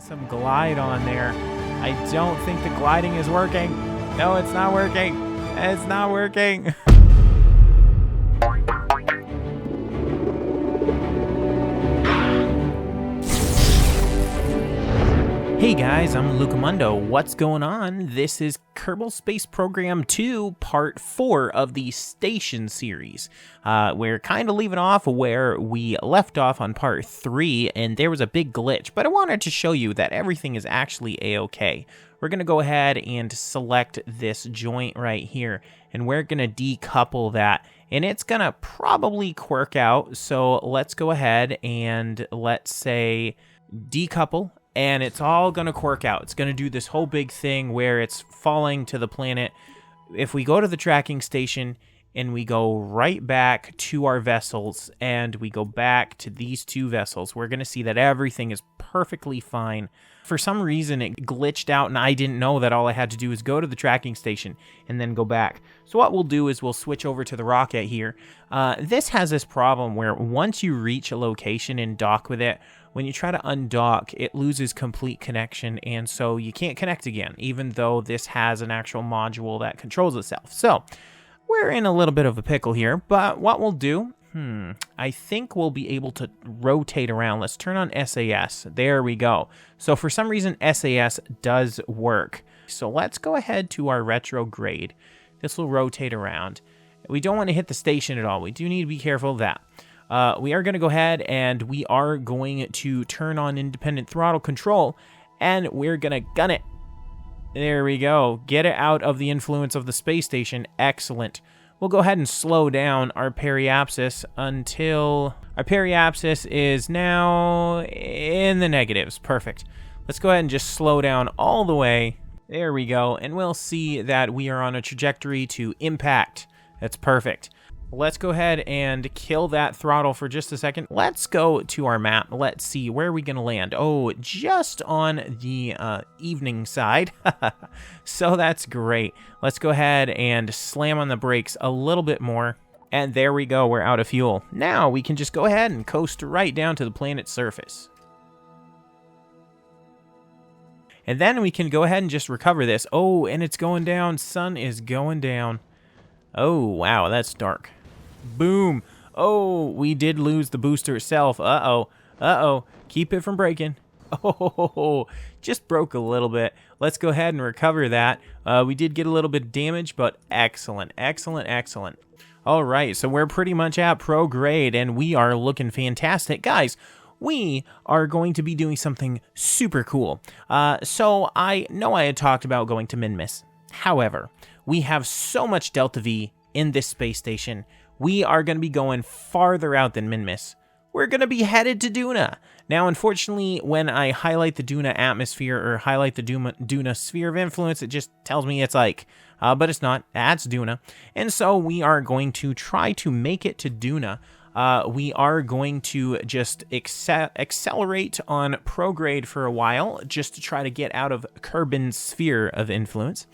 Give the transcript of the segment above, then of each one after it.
some glide on there. I don't think the gliding is working. No, it's not working. It's not working. Hey guys, I'm Lukamundo. What's going on? This is Kerbal Space Program 2, Part 4 of the Station series. We're kind of leaving off where we left off on Part 3, and there was a big glitch, but I wanted to show you that everything is actually A-okay. We're going to go ahead and select this joint right here, and we're going to decouple that, and it's going to probably quirk out, so let's go ahead and let's say decouple. And it's all going to quirk out. It's going to do this whole big thing where it's falling to the planet. If we go to the tracking station and we go right back to our vessels and we go back to these two vessels, we're going to see that everything is perfectly fine. For some reason, it glitched out and I didn't know that all I had to do is go to the tracking station and then go back. So what we'll do is we'll switch over to the rocket here. This has this problem where once you reach a location and dock with it, when you try to undock, it loses complete connection, and so you can't connect again, even though this has an actual module that controls itself. So we're in a little bit of a pickle here, but what we'll do, I think we'll be able to rotate around. Let's turn on SAS. There we go. So for some reason, SAS does work. So let's go ahead to our retrograde. This will rotate around. We don't want to hit the station at all. We do need to be careful of that. We are going to go ahead and we are going to turn on independent throttle control, and we're going to gun it. There we go. Get it out of the influence of the space station. Excellent. We'll go ahead and slow down our periapsis until our periapsis is now in the negatives. Perfect. Let's go ahead and just slow down all the way. There we go. And we'll see that we are on a trajectory to impact. That's perfect. Let's go ahead and kill that throttle for just a second. Let's go to our map. Let's see, where are we going to land? Oh, just on the evening side. So that's great. Let's go ahead and slam on the brakes a little bit more. And there we go, we're out of fuel. Now we can just go ahead and coast right down to the planet's surface. And then we can go ahead and just recover this. Oh, and it's going down. Sun is going down. Oh, wow, that's dark. Boom. Oh, we did lose the booster itself. Uh-oh. Uh-oh. Keep it from breaking. Oh, just broke a little bit. Let's go ahead and recover that. We did get a little bit of damage, but excellent. Excellent, excellent. All right, so we're pretty much at pro grade, and we are looking fantastic. Guys, we are going to be doing something super cool. So I know I had talked about going to Minmus. However, we have so much Delta V in this space station. We are going to be going farther out than Minmus. We're going to be headed to Duna. Now, unfortunately, when I highlight the Duna atmosphere or highlight the Duna sphere of influence, it just tells me it's Ike. But it's not. That's Duna. And so we are going to try to make it to Duna. We are going to just accelerate on prograde for a while just to try to get out of Kerbin's sphere of influence.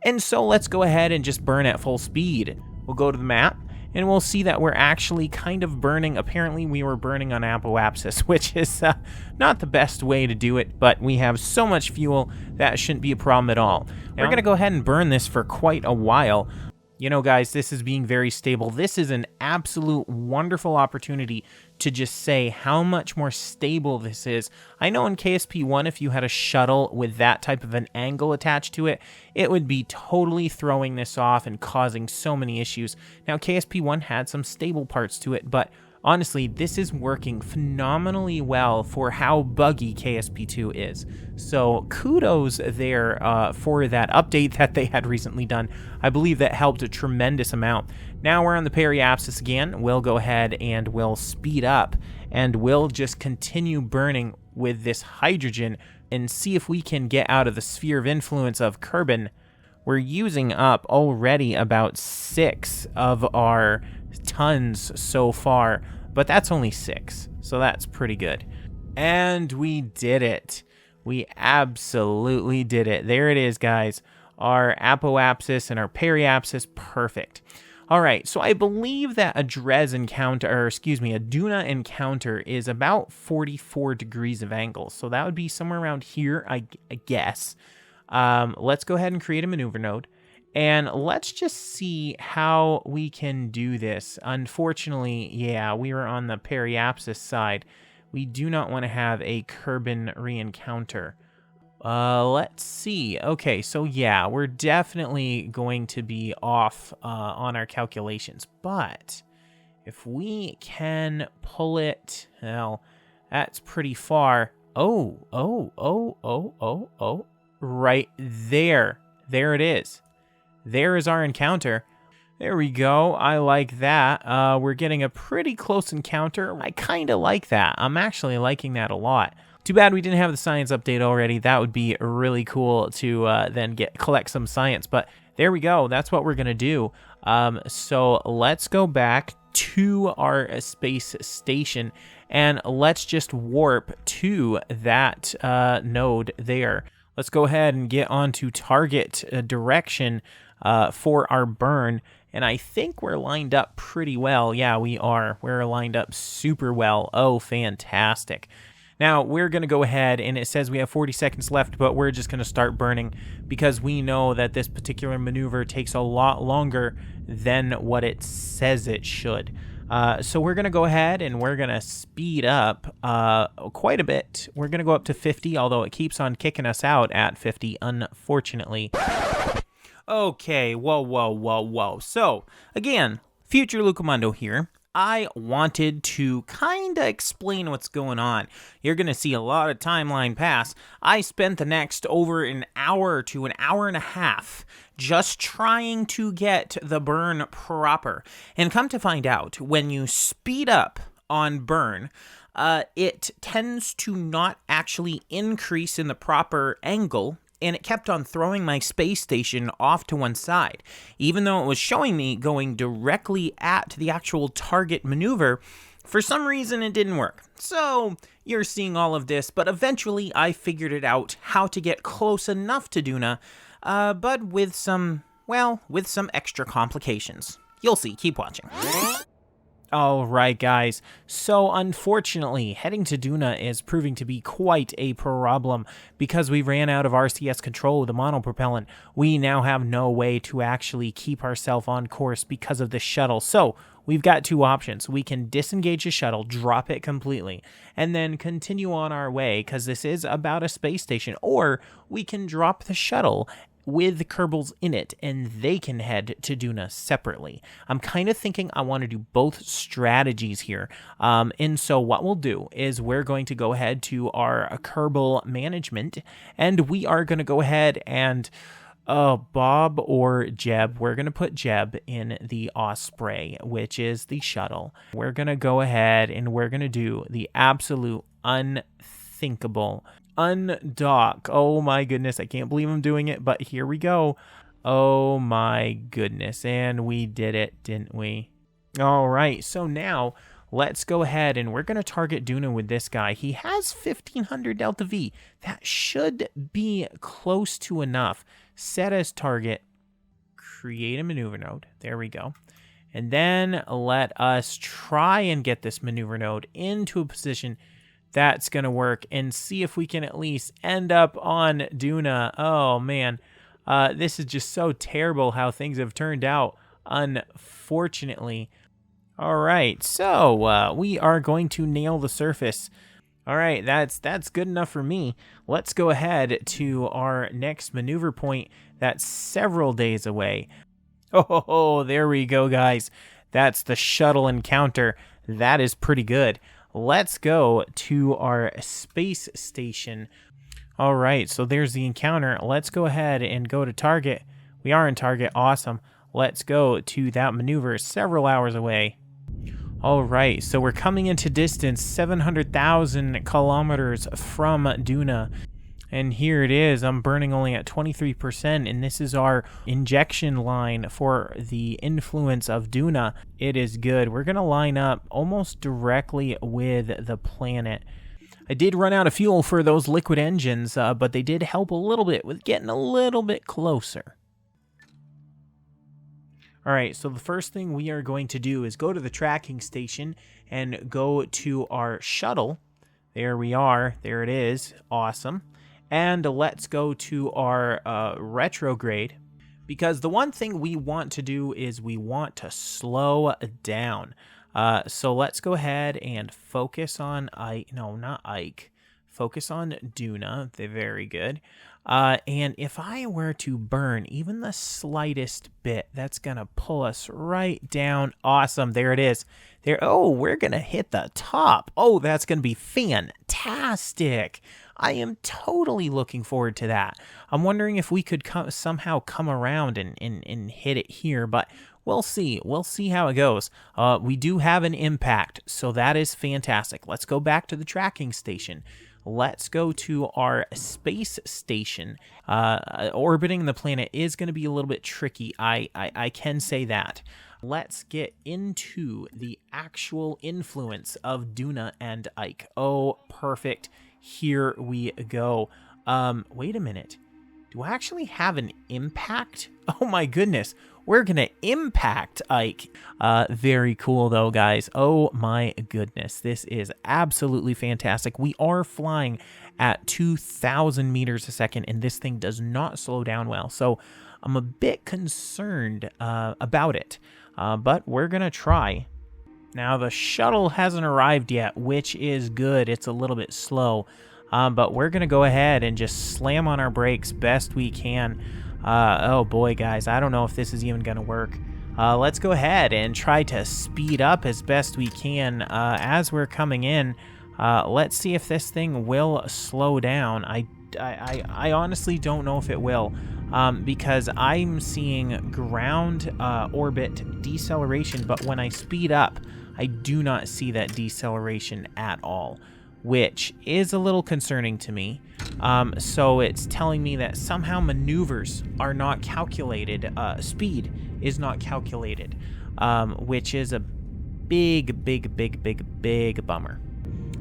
And so let's go ahead and just burn at full speed. We'll go to the map, and we'll see that we're actually kind of burning. Apparently, we were burning on apoapsis, which is not the best way to do it, but we have so much fuel that shouldn't be a problem at all. Now, we're going to go ahead and burn this for quite a while. You know, guys, this is being very stable. This is an absolute wonderful opportunity to just say how much more stable this is. I know in KSP1, if you had a shuttle with that type of an angle attached to it, it would be totally throwing this off and causing so many issues. Now, KSP1 had some stable parts to it, but honestly, this is working phenomenally well for how buggy KSP2 is. So kudos there for that update that they had recently done. I believe that helped a tremendous amount. Now we're on the periapsis again. We'll go ahead and we'll speed up and we'll just continue burning with this hydrogen and see if we can get out of the sphere of influence of Kerbin. We're using up already about 6 of our tons so far, but that's only 6, so that's pretty good. And we did it. We absolutely did it. There it is, guys. Our apoapsis and our periapsis, perfect. All right, so I believe that a Dres encounter, or excuse me, a Duna encounter is about 44 degrees of angle. So that would be somewhere around here, I guess. Let's go ahead and create a maneuver node. And let's just see how we can do this. Unfortunately, yeah, we were on the periapsis side. We do not want to have a Kerbal re-encounter. Let's see. Okay, so yeah, we're definitely going to be off on our calculations. But if we can pull it, well, that's pretty far. Oh. Right there. There it is. There is our encounter. There we go. I like that. We're getting a pretty close encounter. I kind of like that. I'm actually liking that a lot. Too bad we didn't have the science update already. That would be really cool to then collect some science. But there we go. That's what we're going to do. So let's go back to our space station and let's just warp to that node there. Let's go ahead and get onto target direction for our burn. And I think we're lined up pretty well. Yeah, we are. We're lined up super well. Oh, fantastic. Now, we're going to go ahead, and it says we have 40 seconds left, but we're just going to start burning because we know that this particular maneuver takes a lot longer than what it says it should. So we're going to go ahead, and we're going to speed up quite a bit. We're going to go up to 50, although it keeps on kicking us out at 50, unfortunately. Okay, whoa. So, again, future Lukamundo here. I wanted to kind of explain what's going on. You're going to see a lot of timeline pass. I spent the next over an hour to an hour and a half just trying to get the burn proper. And come to find out, when you speed up on burn, it tends to not actually increase in the proper angle, and it kept on throwing my space station off to one side. Even though it was showing me going directly at the actual target maneuver, for some reason it didn't work. So you're seeing all of this, but eventually I figured it out how to get close enough to Duna, but with some extra complications. You'll see, keep watching. All right, guys. So, unfortunately, heading to Duna is proving to be quite a problem because we ran out of RCS control with the monopropellant. We now have no way to actually keep ourselves on course because of the shuttle. So, we've got two options. We can disengage the shuttle, drop it completely, and then continue on our way because this is about a space station. Or we can drop the shuttle with Kerbals in it, and they can head to Duna separately. I'm kind of thinking I want to do both strategies here. And so what we'll do is we're going to go ahead to our Kerbal management, and we are going to go ahead and Bob or Jeb. We're going to put Jeb in the Osprey, which is the shuttle. We're going to go ahead and we're going to do the absolute unthinkable undock. Oh my goodness, I can't believe I'm doing it, but here we go. Oh my goodness, and we did it, didn't we? All right, so now let's go ahead and we're going to target Duna with this guy. He has 1500 Delta V. That should be close to enough. Set as target, create a maneuver node. There we go. And then let us try and get this maneuver node into a position that's going to work and see if we can at least end up on Duna. Oh, man. This is just so terrible how things have turned out, unfortunately. All right, so we are going to nail the surface. All right, that's good enough for me. Let's go ahead to our next maneuver point that's several days away. Oh, there we go, guys. That's the shuttle encounter. That is pretty good. Let's go to our space station. All right, so there's the encounter. Let's go ahead and go to target. We are in target. Awesome. Let's go to that maneuver several hours away. All right, so we're coming into distance 700,000 kilometers from Duna. And here it is. I'm burning only at 23%, and this is our injection line for the influence of Duna. It is good. We're going to line up almost directly with the planet. I did run out of fuel for those liquid engines, but they did help a little bit with getting a little bit closer. All right, so the first thing we are going to do is go to the tracking station and go to our shuttle. There we are. There it is. Awesome. And let's go to our retrograde, because the one thing we want to do is we want to slow down. So let's go ahead and focus on Ike. No, not Ike. Focus on Duna. They're very good. And if I were to burn even the slightest bit, that's going to pull us right down. Awesome. There it is. There. Oh, we're going to hit the top. Oh, that's going to be fantastic. I am totally looking forward to that. I'm wondering if we could somehow come around and hit it here, but we'll see. We'll see how it goes. We do have an impact, so that is fantastic. Let's go back to the tracking station. Let's go to our space station. Orbiting the planet is going to be a little bit tricky. I can say that. Let's get into the actual influence of Duna and Ike. Oh, perfect. Here we go. Wait a minute. Do I actually have an impact? Oh my goodness. We're going to impact Ike. Very cool though, guys. Oh my goodness. This is absolutely fantastic. We are flying at 2,000 meters a second, and this thing does not slow down well. So I'm a bit concerned about it, but we're going to try. Now, the shuttle hasn't arrived yet, which is good. It's a little bit slow, but we're going to go ahead and just slam on our brakes best we can. Oh boy, guys, I don't know if this is even going to work. Let's go ahead and try to speed up as best we can as we're coming in. Let's see if this thing will slow down. I honestly don't know if it will, because I'm seeing ground orbit deceleration, but when I speed up, I do not see that deceleration at all, which is a little concerning to me. So it's telling me that somehow maneuvers are not calculated, speed is not calculated, which is a big bummer.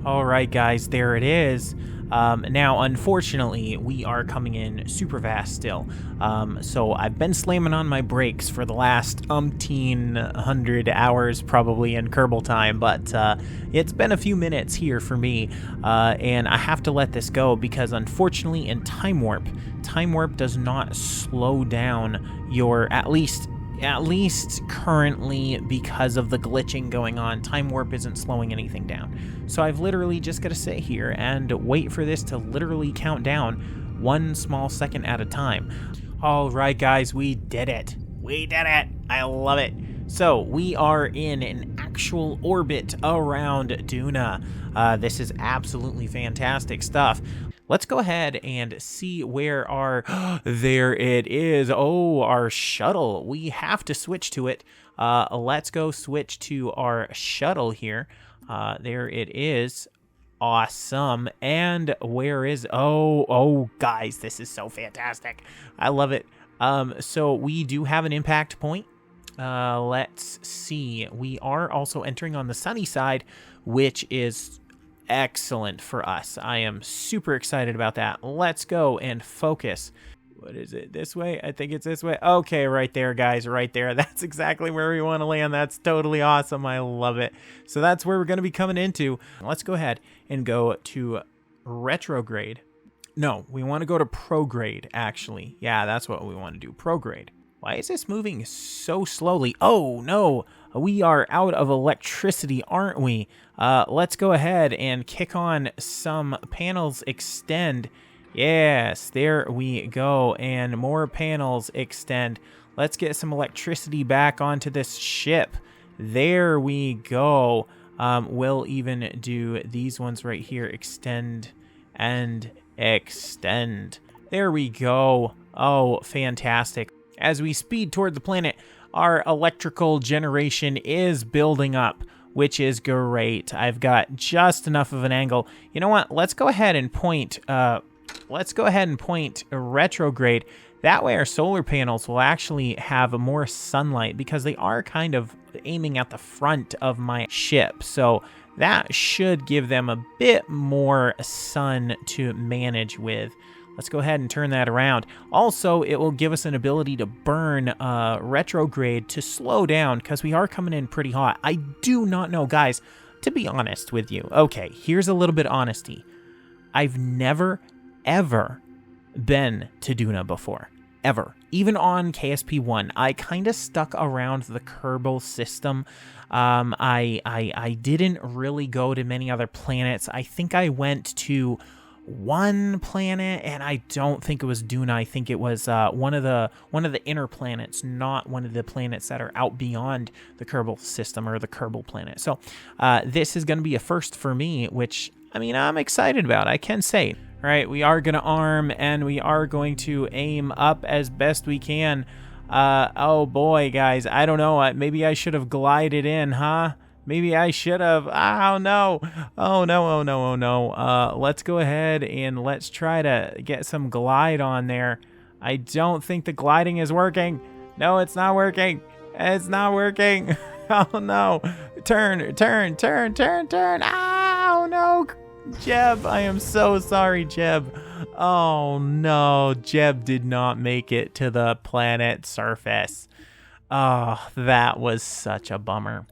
All right, guys, there it is. Now, unfortunately, we are coming in super fast still. So I've been slamming on my brakes for the last 100 hours probably in Kerbal time, but it's been a few minutes here for me, and I have to let this go because unfortunately in Time Warp does not slow down your, at least currently, because of the glitching going on, Time Warp isn't slowing anything down. So I've literally just got to sit here and wait for this to literally count down 1 small second at a time. All right, guys, we did it. We did it. I love it. So we are in an actual orbit around Duna. This is absolutely fantastic stuff. Let's go ahead and see where our, there it is. Oh, our shuttle. We have to switch to it. Let's go switch to our shuttle here. There it is. Awesome. And where is, oh, guys, this is so fantastic. I love it. So we do have an impact point. Let's see. We are also entering on the sunny side, which is excellent for us. I am super excited about that. Let's go and focus. What is it? This way? I think it's this way. Okay, right there, guys, right there. That's exactly where we want to land. That's totally awesome. I love it. So that's where we're going to be coming into. Let's go ahead and go to retrograde. No, we want to go to prograde, actually. Yeah, that's what we want to do. Prograde. Why is this moving so slowly? Oh, no. We are out of electricity, aren't we? Let's go ahead and kick on some panels extend. Yes, there we go. And more panels extend. Let's get some electricity back onto this ship. There we go. We'll even do these ones right here. Extend and extend. There we go. Oh, fantastic. As we speed toward the planet, our electrical generation is building up, which is great. I've got just enough of an angle. You know what? Let's go ahead and point retrograde. That way our solar panels will actually have more sunlight because they are kind of aiming at the front of my ship. So That should give them a bit more sun to manage with. Let's go ahead and turn that around. Also, it will give us an ability to burn retrograde to slow down because we are coming in pretty hot. I do not know, guys, to be honest with you. Okay, here's a little bit of honesty. I've never, ever been to Duna before. Ever. Even on KSP1, I kind of stuck around the Kerbal system. I didn't really go to many other planets. I think I went to one planet, and I don't think it was Duna. I think it was one of the inner planets, not one of the planets that are out beyond the Kerbal system or the Kerbal planet. So this is going to be a first for me, which, I mean, I'm excited about, I can say. All right, we are going to arm, and we are going to aim up as best we can. Oh boy, guys, I don't know. Maybe I should have glided in, huh? Maybe I should have. Oh, no. Oh, no, oh, no, oh, no. Let's go ahead and let's try to get some glide on there. I don't think the gliding is working. No, it's not working. It's not working. Oh, no. Turn, turn, turn, turn, turn. Oh, no. Jeb, I am so sorry, Jeb. Oh, no. Jeb did not make it to the planet surface. Oh, that was such a bummer.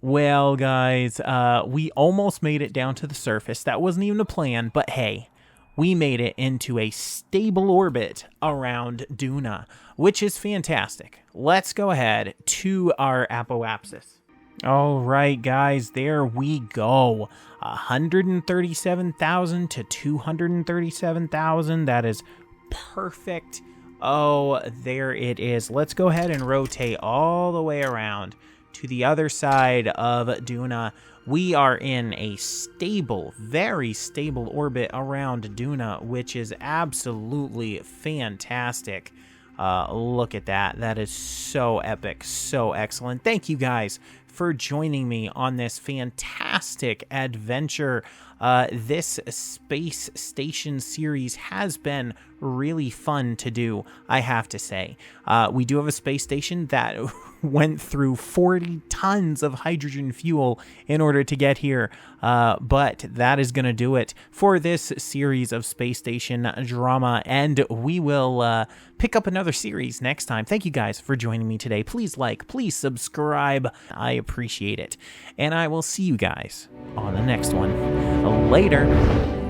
Well, guys, we almost made it down to the surface. That wasn't even a plan, but hey, we made it into a stable orbit around Duna, which is fantastic. Let's go ahead to our apoapsis. All right, guys, there we go. 137,000 to 237,000. That is perfect. Oh, there it is. Let's go ahead and rotate all the way around to the other side of Duna. We are in a stable, very stable orbit around Duna, which is absolutely fantastic. Look at that. That is so epic, so excellent. Thank you guys for joining me on this fantastic adventure. This space station series has been really fun to do, I have to say. We do have a space station that went through 40 tons of hydrogen fuel in order to get here, but that is going to do it for this series of space station drama, and we will pick up another series next time. Thank you guys for joining me today. Please like, please subscribe. I appreciate it, and I will see you guys on the next one. Later.